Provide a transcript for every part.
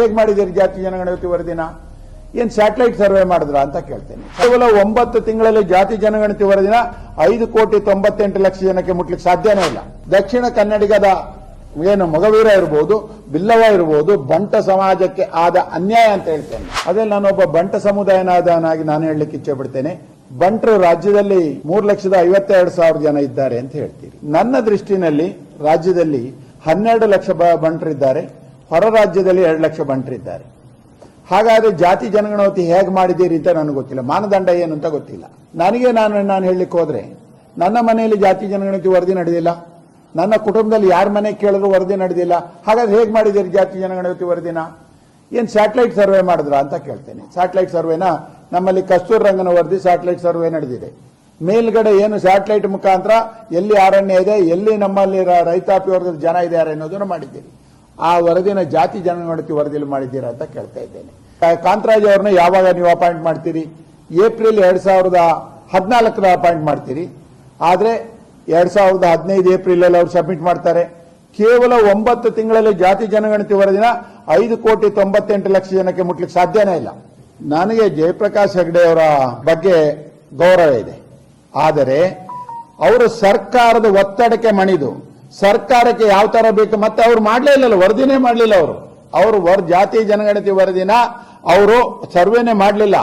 ಹೇಗೆ ಮಾಡಿದ್ದೀರಿ ಜಾತಿ ಜನಗಣತಿ ವರದಿನ? ಏನ್ ಸ್ಯಾಟಲೈಟ್ ಸರ್ವೆ ಮಾಡಿದ್ರ ಅಂತ ಕೇಳ್ತೇನೆ. ಕೇವಲ 9 ತಿಂಗಳಲ್ಲಿ ಜಾತಿ ಜನಗಣತಿ ವರದಿನ 5,98,00,000 ಜನಕ್ಕೆ ಮುಟ್ಲಿಕ್ಕೆ ಸಾಧ್ಯನೇ ಇಲ್ಲ. ದಕ್ಷಿಣ ಕನ್ನಡಿಗದ ಏನು ಮೊಗವೀರ ಇರ್ಬೋದು, ಬಿಲ್ಲವ ಇರ್ಬೋದು, ಬಂಟ ಸಮಾಜಕ್ಕೆ ಆದ ಅನ್ಯಾಯ ಅಂತ ಹೇಳ್ತೇನೆ. ಅದೇ ನಾನೊಬ್ಬ ಬಂಟ ಸಮುದಾಯನಾದನಾಗಿ ನಾನು ಹೇಳಲಿಕ್ಕೆ ಇಚ್ಛೆ ಪಡ್ತೇನೆ. ಬಂಟರು ರಾಜ್ಯದಲ್ಲಿ 3,52,000 ಜನ ಇದ್ದಾರೆ ಅಂತ ಹೇಳ್ತೀರಿ. ನನ್ನ ದೃಷ್ಟಿನಲ್ಲಿ ರಾಜ್ಯದಲ್ಲಿ 12 ಲಕ್ಷ ಬಂಟರಿದ್ದಾರೆ, ಹೊರ ರಾಜ್ಯದಲ್ಲಿ 2 ಲಕ್ಷ ಬಂಟರಿದ್ದಾರೆ. ಹಾಗಾದ್ರೆ ಜಾತಿ ಜನಗಣತಿ ಹೇಗೆ ಮಾಡಿದ್ದೀರಿ ಅಂತ ನನಗೆ ಗೊತ್ತಿಲ್ಲ, ಮಾನದಂಡ ಏನು ಅಂತ ಗೊತ್ತಿಲ್ಲ ನನಗೆ. ನಾನು ಹೇಳಲಿಕ್ಕೆ ಹೋದ್ರೆ ನನ್ನ ಮನೆಯಲ್ಲಿ ಜಾತಿ ಜನಗಣತಿ ವರದಿ ನಡೆದಿಲ್ಲ, ನನ್ನ ಕುಟುಂಬದಲ್ಲಿ ಯಾರ ಮನೆ ಕೇಳಿದ್ರು ವರದಿ ನಡೆದಿಲ್ಲ. ಹಾಗಾದ್ರೆ ಹೇಗೆ ಮಾಡಿದ್ದೀರಿ ಜಾತಿ ಜನಗಣತಿ ವರದಿನ? ಏನ್ ಸ್ಯಾಟಲೈಟ್ ಸರ್ವೆ ಮಾಡಿದ್ರ ಅಂತ ಕೇಳ್ತೇನೆ. ಸ್ಯಾಟಲೈಟ್ ಸರ್ವೆನ ನಮ್ಮಲ್ಲಿ ಕಸ್ತೂರ್ ರಂಗನ ವರದಿ ಸ್ಯಾಟಲೈಟ್ ಸರ್ವೆ ನಡೆದಿದೆ. ಮೇಲ್ಗಡೆ ಏನು ಸ್ಯಾಟಲೈಟ್ ಮುಖಾಂತರ ಎಲ್ಲಿ ಅರಣ್ಯ ಇದೆ, ಎಲ್ಲಿ ನಮ್ಮಲ್ಲಿ ರೈತಾಪಿ ವರ್ಗದ ಜನ ಇದ್ದಾರೆ ಅನ್ನೋದನ್ನು ಮಾಡಿದ್ದೀರಿ. ಆ ವರದಿನ ಜಾತಿ ಜನಗಣತಿ ವರದಿಯಲ್ಲಿ ಮಾಡಿದ್ದೀರಾ ಅಂತ ಕೇಳ್ತಾ ಇದ್ದೇನೆ. ಕಾಂತರಾಜ್ ಅವ್ರನ್ನ ಯಾವಾಗ ನೀವು ಅಪಾಯಿಂಟ್ ಮಾಡ್ತೀರಿ? ಏಪ್ರಿಲ್ 2014 ಅಪಾಯಿಂಟ್ ಮಾಡ್ತೀರಿ. ಆದ್ರೆ 2015 ಏಪ್ರಿಲ್ ಅಲ್ಲಿ ಅವರು ಸಬ್ಮಿಟ್ ಮಾಡ್ತಾರೆ. ಕೇವಲ 9 ತಿಂಗಳಲ್ಲಿ ಜಾತಿ ಜನಗಣತಿ ವರದಿನ 5,98,00,000 ಜನಕ್ಕೆ ಮುಟ್ಲಿಕ್ಕೆ ಸಾಧ್ಯನೇ ಇಲ್ಲ. ನನಗೆ ಜಯಪ್ರಕಾಶ್ ಹೆಗ್ಡೆ ಅವರ ಬಗ್ಗೆ ಗೌರವ ಇದೆ, ಆದರೆ ಅವರು ಸರ್ಕಾರದ ಒತ್ತಡಕ್ಕೆ ಮಣಿದು ಸರ್ಕಾರಕ್ಕೆ ಯಾವ ತರ ಬೇಕು ಮತ್ತೆ ಅವ್ರು ಮಾಡಲೇ ಇಲ್ಲ, ವರದಿನೇ ಮಾಡಲಿಲ್ಲ. ಅವರು ಜಾತಿ ಜನಗಣತಿ ವರದಿನ ಅವರು ಸರ್ವೆನೇ ಮಾಡಲಿಲ್ಲ.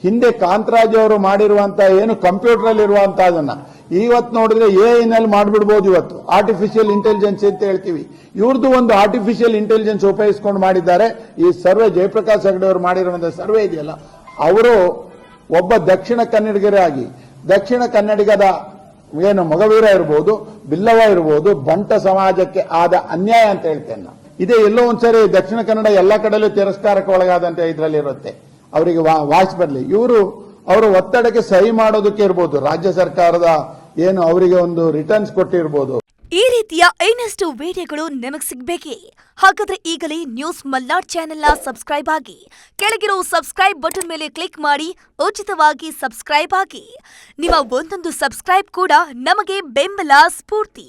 ಹಿಂದೆ ಕಾಂತರಾಜ್ ಅವರು ಮಾಡಿರುವಂತಹ ಏನು ಕಂಪ್ಯೂಟರ್ ಅಲ್ಲಿ ಇರುವಂತಹದನ್ನ ಇವತ್ತು ನೋಡಿದ್ರೆ ಎಐನಲ್ಲಿ ಮಾಡಿಬಿಡ್ಬೋದು. ಇವತ್ತು ಆರ್ಟಿಫಿಷಿಯಲ್ ಇಂಟೆಲಿಜೆನ್ಸ್ ಅಂತ ಹೇಳ್ತೀವಿ, ಇವ್ರದ್ದು ಒಂದು ಆರ್ಟಿಫಿಷಿಯಲ್ ಇಂಟೆಲಿಜೆನ್ಸ್ ಉಪಯೋಗಿಸಿಕೊಂಡು ಮಾಡಿದ್ದಾರೆ. ಈ ಸರ್ವೆ ಜಯಪ್ರಕಾಶ್ ಹೆಗ್ಡೆ ಅವರು ಮಾಡಿರುವಂತಹ ಸರ್ವೆ ಇದೆಯಲ್ಲ, ಅವರು ಒಬ್ಬ ದಕ್ಷಿಣ ಕನ್ನಡಿಗರಾಗಿ ದಕ್ಷಿಣ ಕನ್ನಡಿಗದ ಏನು ಮೊಗವೀರ ಇರ್ಬೋದು, ಬಿಲ್ಲವ ಇರ್ಬೋದು, ಬಂಟ ಸಮಾಜಕ್ಕೆ ಆದ ಅನ್ಯಾಯ ಅಂತ ಹೇಳ್ತೇನೆ ನಾನು. ಇದೇ ಎಲ್ಲೋ ಒಂದ್ಸರಿ ದಕ್ಷಿಣ ಕನ್ನಡ ಎಲ್ಲ ಕಡೆಯಲ್ಲೂ ತಿರಸ್ಕಾರಕ್ಕೆ ಒಳಗಾದಂತೆ ಇದರಲ್ಲಿ ಇರುತ್ತೆ. ಅವರಿಗೆ ವಾಯ್ಸ್ ಬರಲಿ, ಅವರ ಒತ್ತಡಕ್ಕೆ ಸಹಿ ಮಾಡೋದಕ್ಕೆ ಇರ್ಬೋದು, ರಾಜ್ಯ ಸರ್ಕಾರದ ಏನು ಅವರಿಗೆ ಒಂದು ರಿಟರ್ನ್ಸ್ ಕೊಟ್ಟಿರ್ಬೋದು. ಈ ರೀತಿಯ ಇನ್ನಷ್ಟು ವಿಡಿಯೋಗಳು ನಿಮಗೆ ಸಿಗಬೇಕೇ? ಹಾಗಾದ್ರೆ ಈಗಲೇ ನ್ಯೂಸ್ ಮಲ್ನಾಡ್ ಚಾನೆಲ್ನ ಸಬ್ಸ್ಕ್ರೈಬ್ ಆಗಿ, ಕೆಳಗಿರೋ ಸಬ್ಸ್ಕ್ರೈಬ್ ಬಟನ್ ಮೇಲೆ ಕ್ಲಿಕ್ ಮಾಡಿ ಉಚಿತವಾಗಿ ಸಬ್ಸ್ಕ್ರೈಬ್ ಆಗಿ. ನಿಮ್ಮ ಒಂದೊಂದು ಸಬ್ಸ್ಕ್ರೈಬ್ ಕೂಡ ನಮಗೆ ಬೆಂಬಲ, ಸ್ಫೂರ್ತಿ.